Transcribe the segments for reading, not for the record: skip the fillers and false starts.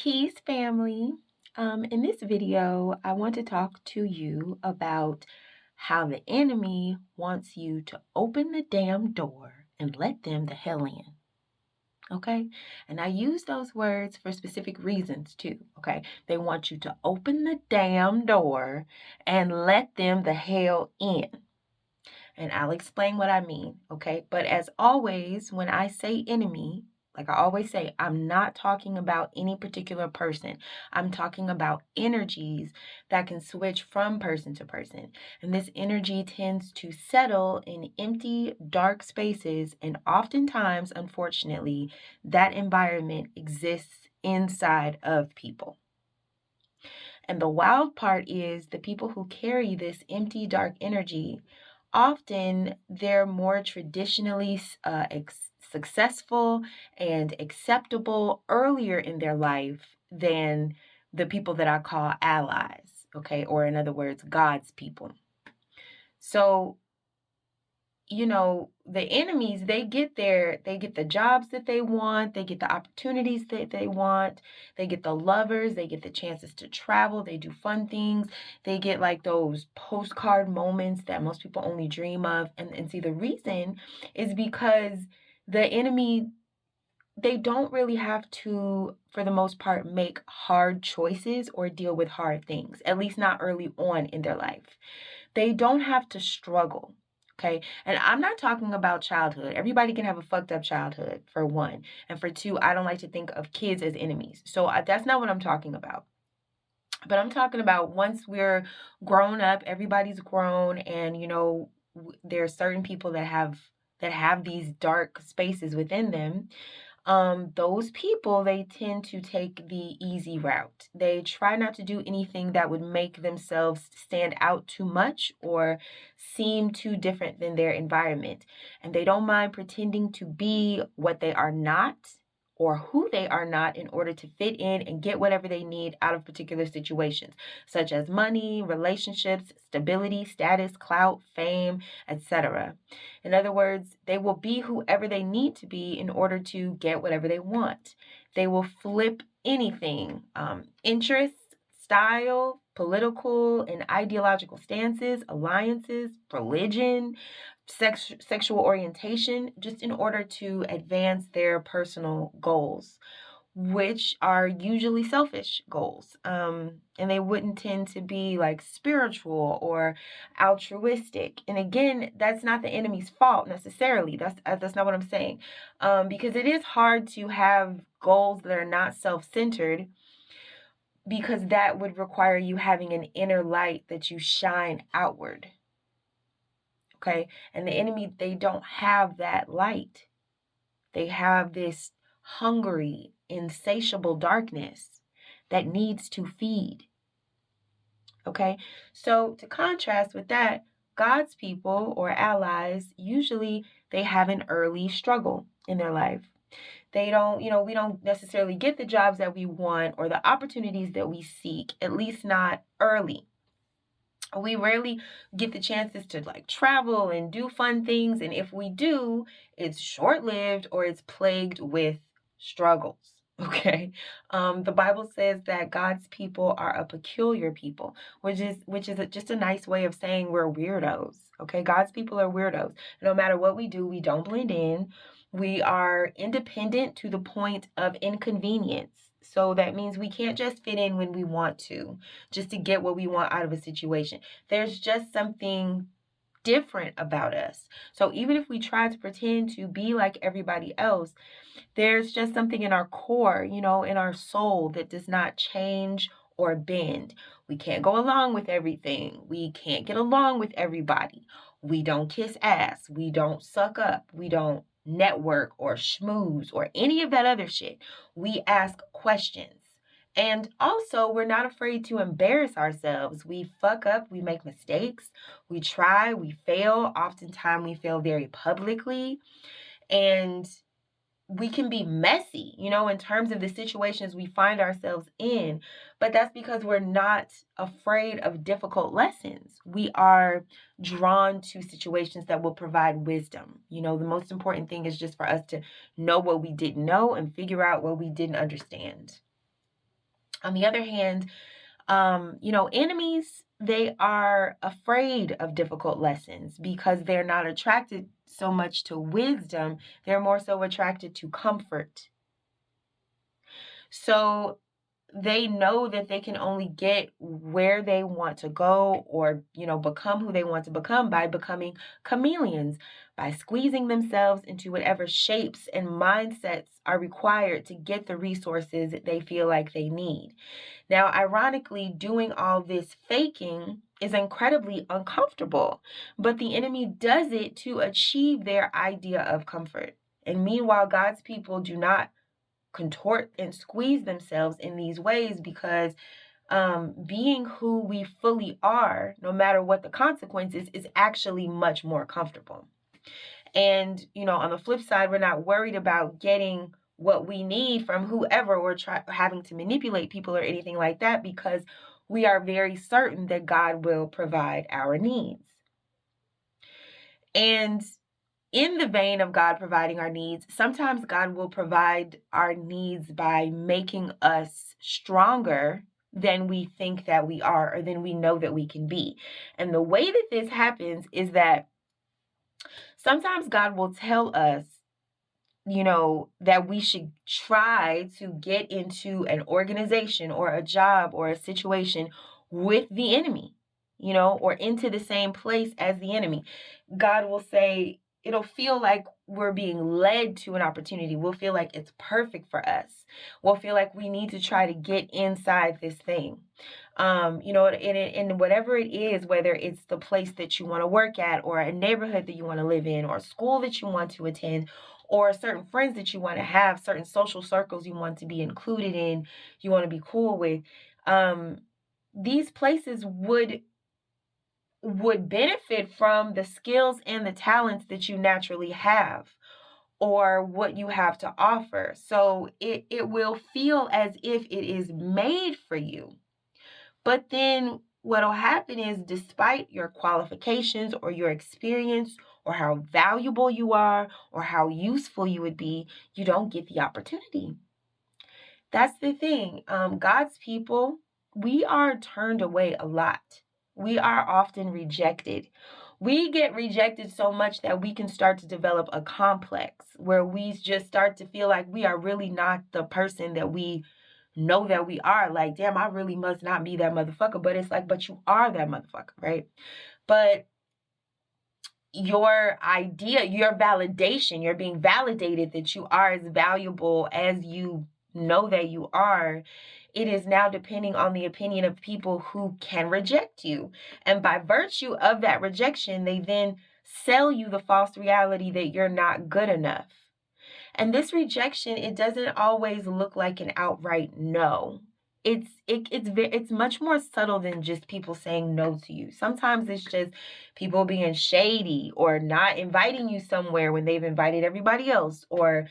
Peace, family. In this video, I want to talk to you about how the enemy wants you to open the damn door and let them the hell in. Okay? And I use those words for specific reasons too. Okay? They want you to open the damn door and let them the hell in. And I'll explain what I mean. Okay? But as always, when I say enemy, like I always say, I'm not talking about any particular person. I'm talking about energies that can switch from person to person. And this energy tends to settle in empty, dark spaces. And oftentimes, unfortunately, that environment exists inside of people. And the wild part is the people who carry this empty, dark energy, often they're more traditionally successful and acceptable earlier in their life than the people that I call allies, okay? Or in other words, God's people. So the enemies, they get the jobs that they want, they get the opportunities that they want, they get the lovers, they get the chances to travel, they do fun things, they get like those postcard moments that most people only dream of. And see, the reason is because the enemy, they don't really have to, for the most part, make hard choices or deal with hard things, at least not early on in their life. They don't have to struggle. Okay. And I'm not talking about childhood. Everybody can have a fucked up childhood, for one. And for two, I don't like to think of kids as enemies. So that's not what I'm talking about. But I'm talking about once we're grown up, everybody's grown, and there are certain people that have these dark spaces within them. Those people, they tend to take the easy route. They try not to do anything that would make themselves stand out too much or seem too different than their environment. And they don't mind pretending to be what they are not or who they are not in order to fit in and get whatever they need out of particular situations, such as money, relationships, stability, status, clout, fame, etc. In other words, they will be whoever they need to be in order to get whatever they want. They will flip anything, interests, style, political and ideological stances, alliances, religion, sexual orientation, just in order to advance their personal goals, which are usually selfish goals. And they wouldn't tend to be like spiritual or altruistic. And again, that's not the enemy's fault necessarily. That's not what I'm saying. Because it is hard to have goals that are not self-centered, because that would require you having an inner light that you shine outward. Okay? And the enemy, they don't have that light. They have this hungry, insatiable darkness that needs to feed. Okay? So to contrast with that, God's people or allies, usually they have an early struggle in their life. They don't, we don't necessarily get the jobs that we want or the opportunities that we seek, at least not early. We rarely get the chances to like travel and do fun things. And if we do, it's short lived or it's plagued with struggles. Okay. The Bible says that God's people are a peculiar people, which is just a nice way of saying we're weirdos. Okay. God's people are weirdos. No matter what we do, we don't blend in. We are independent to the point of inconvenience. So that means we can't just fit in when we want to, just to get what we want out of a situation. There's just something different about us. So even if we try to pretend to be like everybody else, there's just something in our core, in our soul that does not change or bend. We can't go along with everything. We can't get along with everybody. We don't kiss ass. We don't suck up. We don't network or schmooze or any of that other shit. We ask questions. And also, we're not afraid to embarrass ourselves. We fuck up, we make mistakes, we try, we fail. Oftentimes, we fail very publicly. And we can be messy, in terms of the situations we find ourselves in. But that's because we're not afraid of difficult lessons. We are drawn to situations that will provide wisdom. The most important thing is just for us to know what we didn't know and figure out what we didn't understand. On the other hand, enemies, they are afraid of difficult lessons because they're not attracted so much to wisdom. They're more so attracted to comfort. So they know that they can only get where they want to go, or become who they want to become by becoming chameleons, by squeezing themselves into whatever shapes and mindsets are required to get the resources they feel like they need. Now, ironically, doing all this faking is incredibly uncomfortable, but the enemy does it to achieve their idea of comfort. And meanwhile, God's people do not contort and squeeze themselves in these ways, because being who we fully are, no matter what the consequences, is actually much more comfortable. And on the flip side, we're not worried about getting what we need from whoever, or having to manipulate people or anything like that, because we are very certain that God will provide our needs. And in the vein of God providing our needs, sometimes God will provide our needs by making us stronger than we think that we are, or than we know that we can be. And the way that this happens is that sometimes God will tell us, that we should try to get into an organization or a job or a situation with the enemy, or into the same place as the enemy. God will say, it'll feel like we're being led to an opportunity. We'll feel like it's perfect for us. We'll feel like we need to try to get inside this thing. In whatever it is, whether it's the place that you want to work at, or a neighborhood that you want to live in, or a school that you want to attend, or certain friends that you want to have, certain social circles you want to be included in, you want to be cool with. These places would benefit from the skills and the talents that you naturally have, or what you have to offer. So it will feel as if it is made for you. But then what'll happen is, despite your qualifications or your experience, or how valuable you are, or how useful you would be, you don't get the opportunity. That's the thing. God's people, we are turned away a lot. We are often rejected. We get rejected so much that we can start to develop a complex, where we just start to feel like we are really not the person that we know that we are. Like, damn, I really must not be that motherfucker. But it's like, but you are that motherfucker, right? But your idea, your validation, you're being validated that you are as valuable as you know that you are. It is now depending on the opinion of people who can reject you. And by virtue of that rejection, they then sell you the false reality that you're not good enough. And this rejection, it doesn't always look like an outright no. It's much more subtle than just people saying no to you. Sometimes it's just people being shady, or not inviting you somewhere when they've invited everybody else, or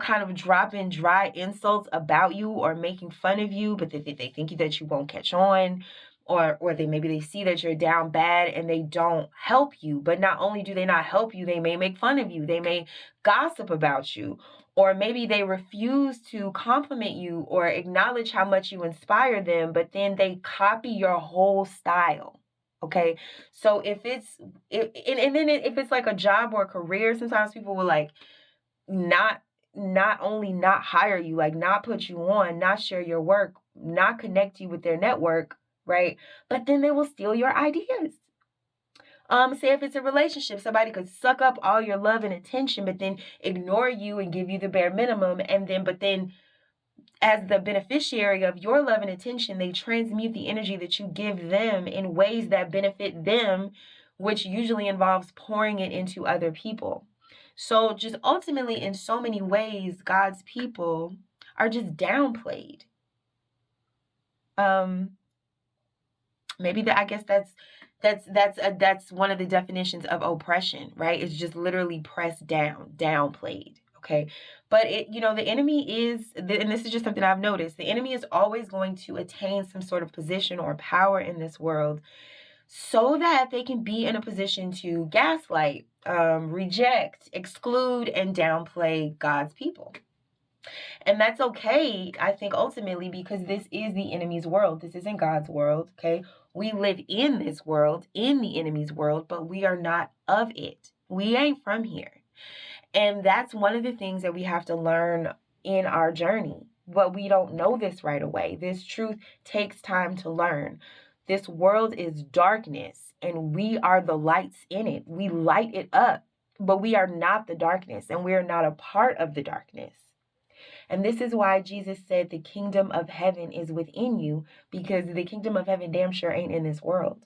kind of dropping dry insults about you, or making fun of you, but they think that you won't catch on, or maybe they see that you're down bad and they don't help you. But not only do they not help you, they may make fun of you, they may gossip about you, or maybe they refuse to compliment you or acknowledge how much you inspire them, but then they copy your whole style. Okay. So if it's like a job or a career, sometimes people will like not only not hire you, like not put you on, not share your work, not connect you with their network, right? But then they will steal your ideas. Say if it's a relationship, somebody could suck up all your love and attention, but then ignore you and give you the bare minimum. But then as the beneficiary of your love and attention, they transmute the energy that you give them in ways that benefit them, which usually involves pouring it into other people. So just ultimately, in so many ways, God's people are just downplayed. Maybe I guess that's one of the definitions of oppression, right? It's just literally pressed down, downplayed. Okay. But the enemy is, and this is just something I've noticed, the enemy is always going to attain some sort of position or power in this world, so that they can be in a position to gaslight, reject, exclude, and downplay God's people. And that's okay, I think, ultimately, because this is the enemy's world. This isn't God's world, okay? We live in this world, in the enemy's world, but we are not of it. We ain't from here. And that's one of the things that we have to learn in our journey. But we don't know this right away. This truth takes time to learn. This world is darkness, and we are the lights in it. We light it up, but we are not the darkness, and we are not a part of the darkness. And this is why Jesus said the kingdom of heaven is within you, because the kingdom of heaven damn sure ain't in this world.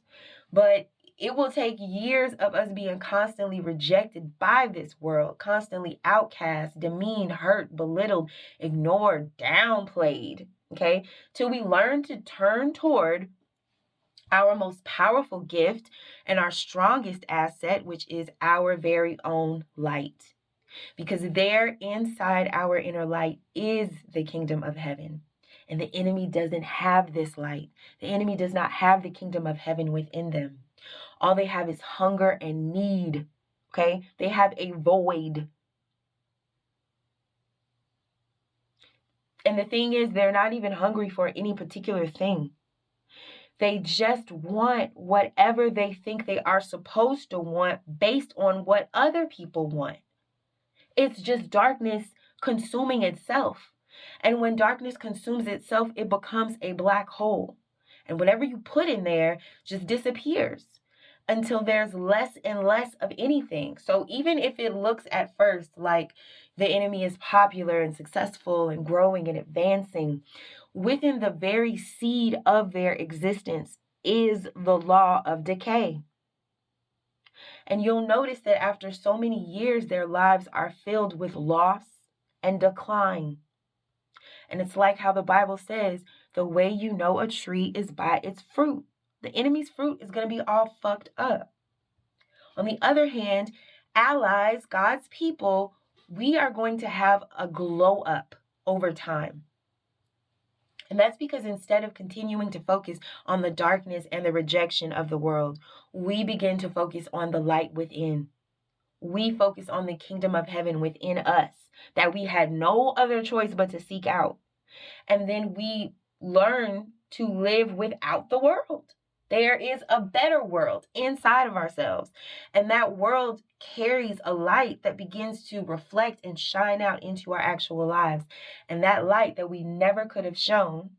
But it will take years of us being constantly rejected by this world, constantly outcast, demeaned, hurt, belittled, ignored, downplayed, okay, till we learn to turn toward our most powerful gift and our strongest asset, which is our very own light. Because there inside our inner light is the kingdom of heaven. And the enemy doesn't have this light. The enemy does not have the kingdom of heaven within them. All they have is hunger and need. Okay? They have a void. And the thing is, they're not even hungry for any particular thing. They just want whatever they think they are supposed to want based on what other people want. It's just darkness consuming itself. And when darkness consumes itself, it becomes a black hole. And whatever you put in there just disappears until there's less and less of anything. So even if it looks at first like the enemy is popular and successful and growing and advancing, within the very seed of their existence is the law of decay. And you'll notice that after so many years, their lives are filled with loss and decline. And it's like how the Bible says, the way you know a tree is by its fruit. The enemy's fruit is going to be all fucked up. On the other hand, allies, God's people, we are going to have a glow up over time. And that's because instead of continuing to focus on the darkness and the rejection of the world, we begin to focus on the light within. We focus on the kingdom of heaven within us that we had no other choice but to seek out. And then we learn to live without the world. There is a better world inside of ourselves. And that world carries a light that begins to reflect and shine out into our actual lives. And that light that we never could have shown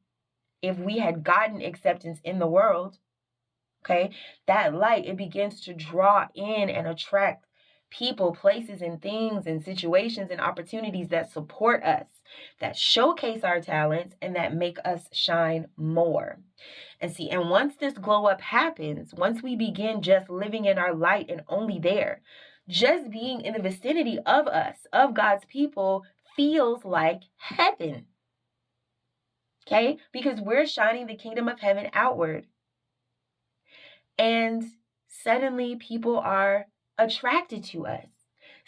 if we had gotten acceptance in the world, okay, that light, it begins to draw in and attract people, places, and things, and situations and opportunities that support us, that showcase our talents, and that make us shine more. And see, and once this glow up happens, once we begin just living in our light and only there, just being in the vicinity of us, of God's people, feels like heaven. Okay? Because we're shining the kingdom of heaven outward. And suddenly people are attracted to us.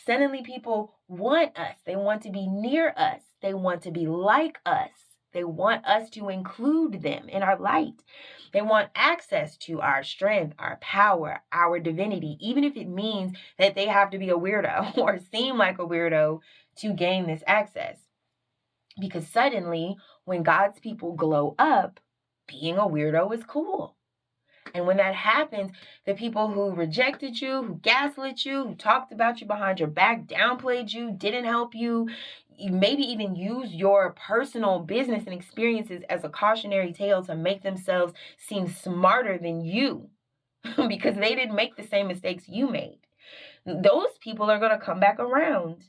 Suddenly people want us. They want to be near us. They want to be like us. They want us to include them in our light. They want access to our strength, our power, our divinity, even if it means that they have to be a weirdo or seem like a weirdo to gain this access. Because suddenly, when God's people glow up, being a weirdo is cool. And when that happens, the people who rejected you, who gaslit you, who talked about you behind your back, downplayed you, didn't help you, maybe even used your personal business and experiences as a cautionary tale to make themselves seem smarter than you because they didn't make the same mistakes you made. Those people are going to come back around.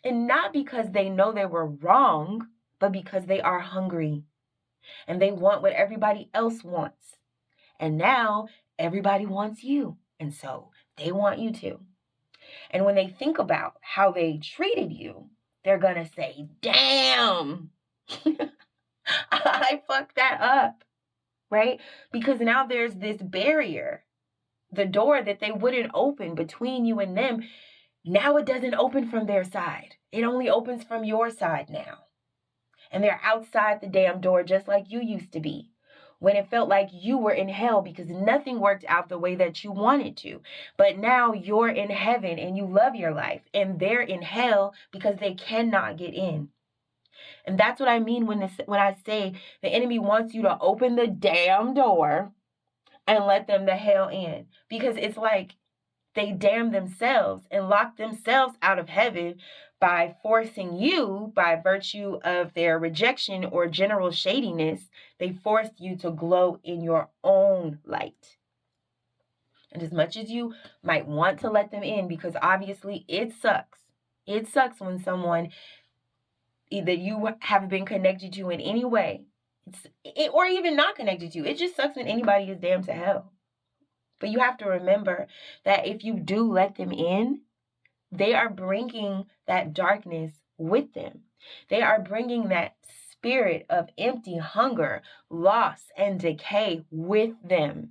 And not because they know they were wrong, but because they are hungry and they want what everybody else wants. And now everybody wants you. And so they want you too. And when they think about how they treated you, they're going to say, damn, I fucked that up, right? Because now there's this barrier, the door that they wouldn't open between you and them. Now it doesn't open from their side. It only opens from your side now. And they're outside the damn door just like you used to be, when it felt like you were in hell because nothing worked out the way that you wanted to. But now you're in heaven and you love your life, and they're in hell because they cannot get in. And that's what I mean when I say the enemy wants you to open the damn door and let them the hell in. Because it's like they damn themselves and lock themselves out of heaven by forcing you, by virtue of their rejection or general shadiness, they forced you to glow in your own light. And as much as you might want to let them in, because obviously it sucks. It sucks when someone either you have been connected to in any way, or even not connected to. It just sucks when anybody is damned to hell. But you have to remember that if you do let them in, they are bringing that darkness with them. They are bringing that spirit of empty hunger, loss, and decay with them.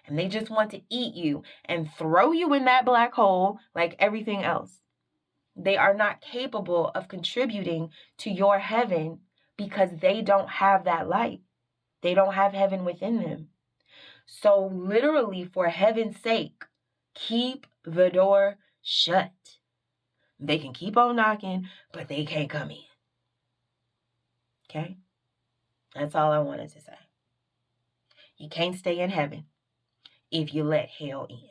And they just want to eat you and throw you in that black hole like everything else. They are not capable of contributing to your heaven because they don't have that light. They don't have heaven within them. So literally, for heaven's sake, keep the door shut. They can keep on knocking, but they can't come in. Okay? That's all I wanted to say. You can't stay in heaven if you let hell in.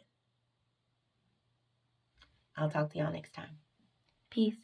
I'll talk to y'all next time. Peace.